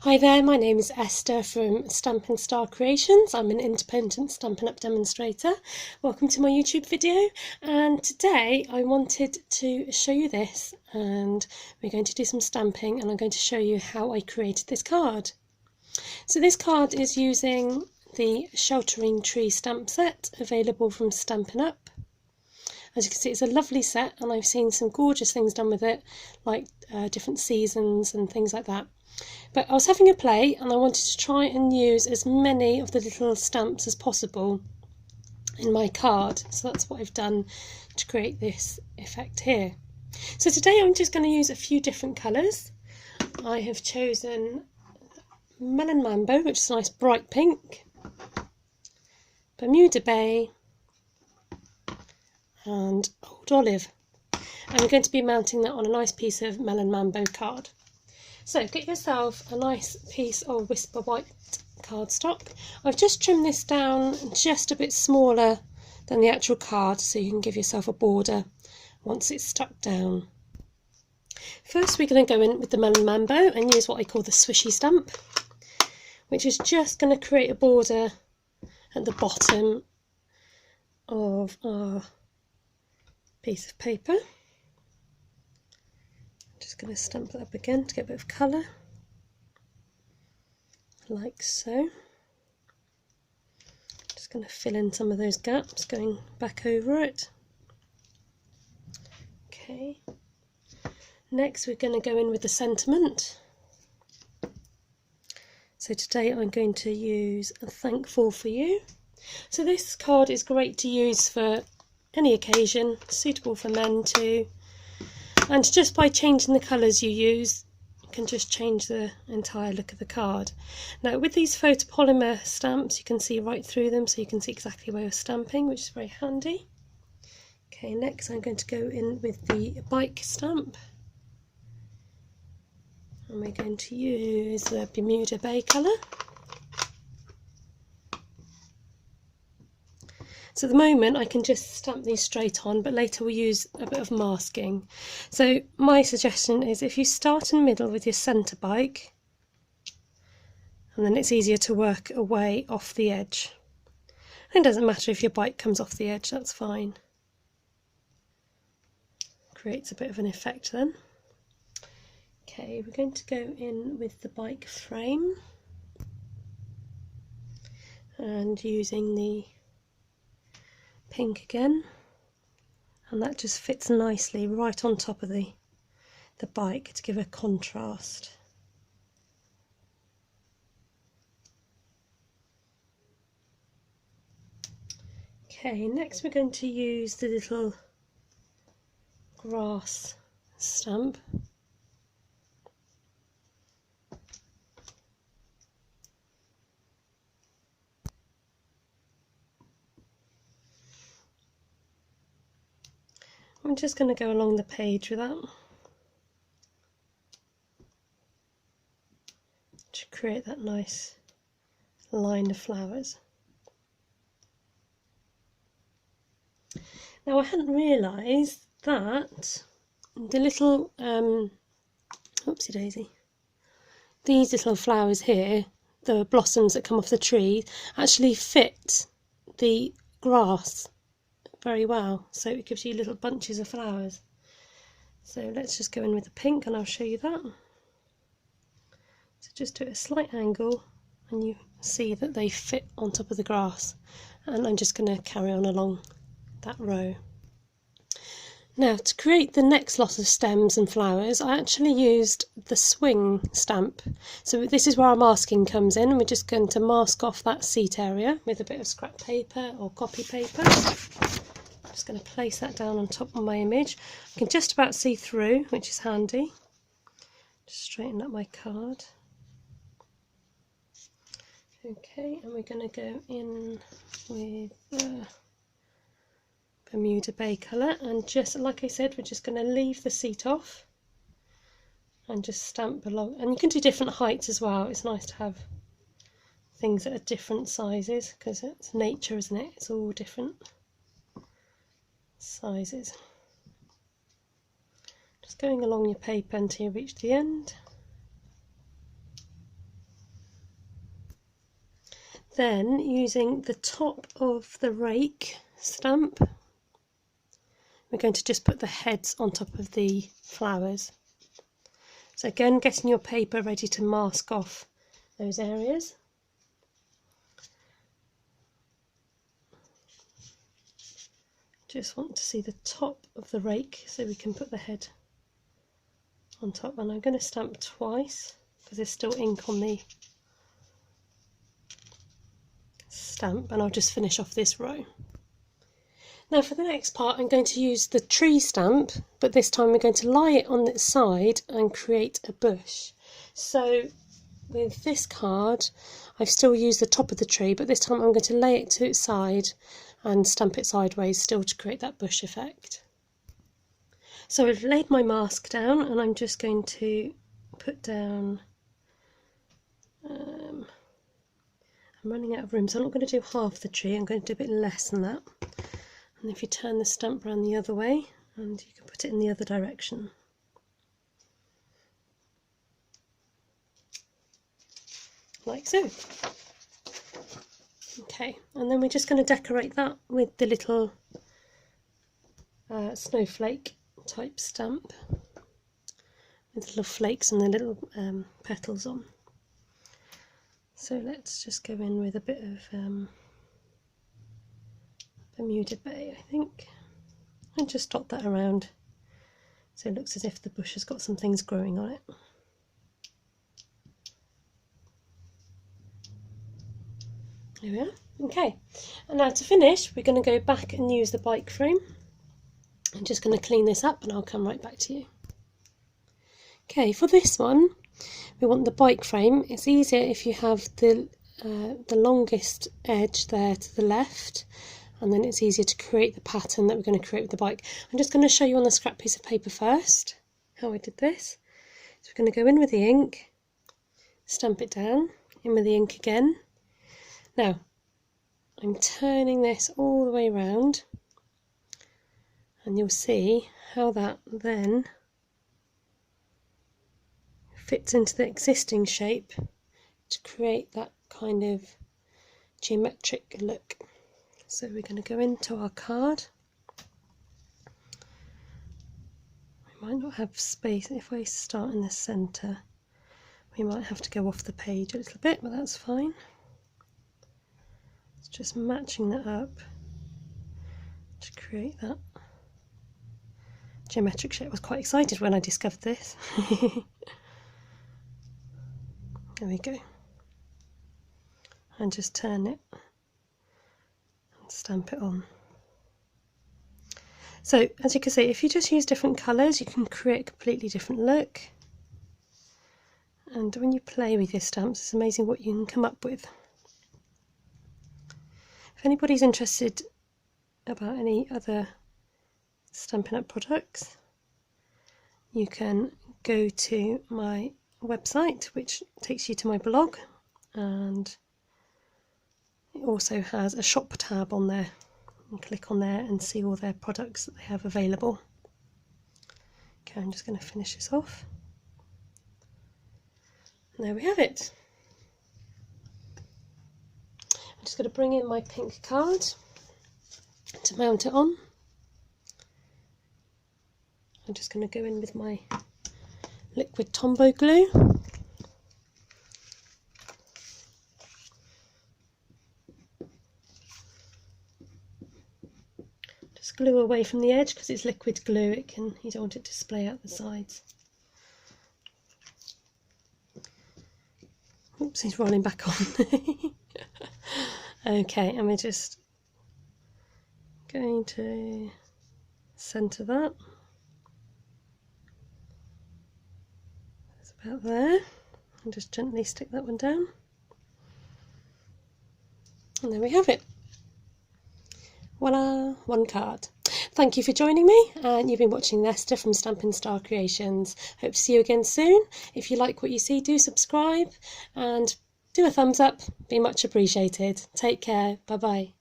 Hi there, my name is Esther from Stampin Star Creations. I'm an independent Stampin Up demonstrator. Welcome to my YouTube video, and today I wanted to show you this, and we're going to do some stamping, and I'm going to show you how I created this card. So this card is using the Sheltering Tree stamp set available from Stampin Up. As you can see, it's a lovely set, and I've seen some gorgeous things done with it, like different seasons and things like that. But I was having a play and I wanted to try and use as many of the little stamps as possible in my card. So that's what I've done to create this effect here. So today I'm just going to use a few different colours. I have chosen Melon Mambo, which is a nice bright pink, Bermuda Bay and Old Olive. And I'm going to be mounting that on a nice piece of Melon Mambo card. So get yourself a nice piece of Whisper White cardstock. I've just trimmed this down just a bit smaller than the actual card so you can give yourself a border once it's stuck down. First we're going to go in with the Melon Mambo and use what I call the swishy stamp, which is just going to create a border at the bottom of our piece of paper. Just going to stamp that up again to get a bit of colour, like so. Just going to fill in some of those gaps, going back over it. Okay. Next we're going to go in with the sentiment. So today I'm going to use Thankful for You. So this card is great to use for any occasion, suitable for men too. And just by changing the colours you use, you can just change the entire look of the card. Now with these photopolymer stamps, you can see right through them, so you can see exactly where you're stamping, which is very handy. Okay, next I'm going to go in with the bike stamp. And we're going to use the Bermuda Bay colour. So at the moment I can just stamp these straight on, but later we'll use a bit of masking. So my suggestion is if you start in the middle with your centre bike, and then it's easier to work away off the edge. And it doesn't matter if your bike comes off the edge, that's fine. Creates a bit of an effect then. Okay, we're going to go in with the bike frame and using the pink again, and that just fits nicely right on top of the bike to give a contrast. Okay, next we're going to use the little grass stamp. I'm just going to go along the page with that to create that nice line of flowers. Now I hadn't realised that the little, oopsie daisy, these little flowers here, the blossoms that come off the tree, actually fit the grass very well, so it gives you little bunches of flowers. So let's just go in with the pink and I'll show you that. So just do it at a slight angle and you see that they fit on top of the grass, and I'm just going to carry on along that row. Now to create the next lot of stems and flowers, I actually used the swing stamp. So this is where our masking comes in, and we're just going to mask off that seat area with a bit of scrap paper or copy paper. I'm just going to place that down on top of my image. I can just about see through, which is handy. Just straighten up my card. Okay, and we're going to go in with the Bermuda Bay colour, and just like I said, we're just going to leave the seat off and just stamp along. And you can do different heights as well. It's nice to have things that are different sizes because it's nature, isn't it? It's all different sizes. Just going along your paper until you reach the end. Then using the top of the rake stamp, we're going to just put the heads on top of the flowers. So again, getting your paper ready to mask off those areas. Just want to see the top of the rake so we can put the head on top, and I'm going to stamp twice because there's still ink on the stamp, and I'll just finish off this row. Now for the next part I'm going to use the tree stamp, but this time we're going to lie it on its side and create a bush. So with this card I've still used the top of the tree, but this time I'm going to lay it to its side and stamp it sideways still to create that bush effect. So I've laid my mask down and I'm just going to put down, I'm running out of room, so I'm not going to do half the tree, I'm going to do a bit less than that. And if you turn the stamp around the other way, and you can put it in the other direction. Like so. Okay, and then we're just going to decorate that with the little snowflake type stamp with the little flakes and the little petals on. So let's just go in with a bit of Bermuda Bay, I think, and just dot that around so it looks as if the bush has got some things growing on it. There we are. Okay, and now to finish we're going to go back and use the bike frame. I'm just going to clean this up and I'll come right back to you. Okay, for this one we want the bike frame. It's easier if you have the longest edge there to the left, and then it's easier to create the pattern that we're going to create with the bike. I'm just going to show you on the scrap piece of paper first how I did this. So we're going to go in with the ink, stamp it down, in with the ink again. Now I'm turning this all the way around, and you'll see how that then fits into the existing shape to create that kind of geometric look. So we're going to go into our card. We might not have space. If we start in the centre, we might have to go off the page a little bit, but that's fine. It's just matching that up to create that geometric shape. I was quite excited when I discovered this. There we go. And just turn it and stamp it on. So as you can see, if you just use different colours you can create a completely different look, and when you play with your stamps it's amazing what you can come up with. If anybody's interested about any other Stampin' Up products, you can go to my website, which takes you to my blog, and it also has a shop tab on there. You can click on there and see all their products that they have available. Okay, I'm just going to finish this off. And there we have it. I'm just going to bring in my pink card to mount it on. I'm just going to go in with my liquid Tombow glue. Just glue away from the edge because it's liquid glue. You don't want it to splay out the sides. Oops, he's rolling back on. Okay, and we're just going to centre that. About there, and just gently stick that one down, and there we have it. Voila, one card. Thank you for joining me, and you've been watching Esther from Stampin Star Creations. Hope to see you again soon. If you like what you see, do subscribe and do a thumbs up, be much appreciated. Take care, bye bye.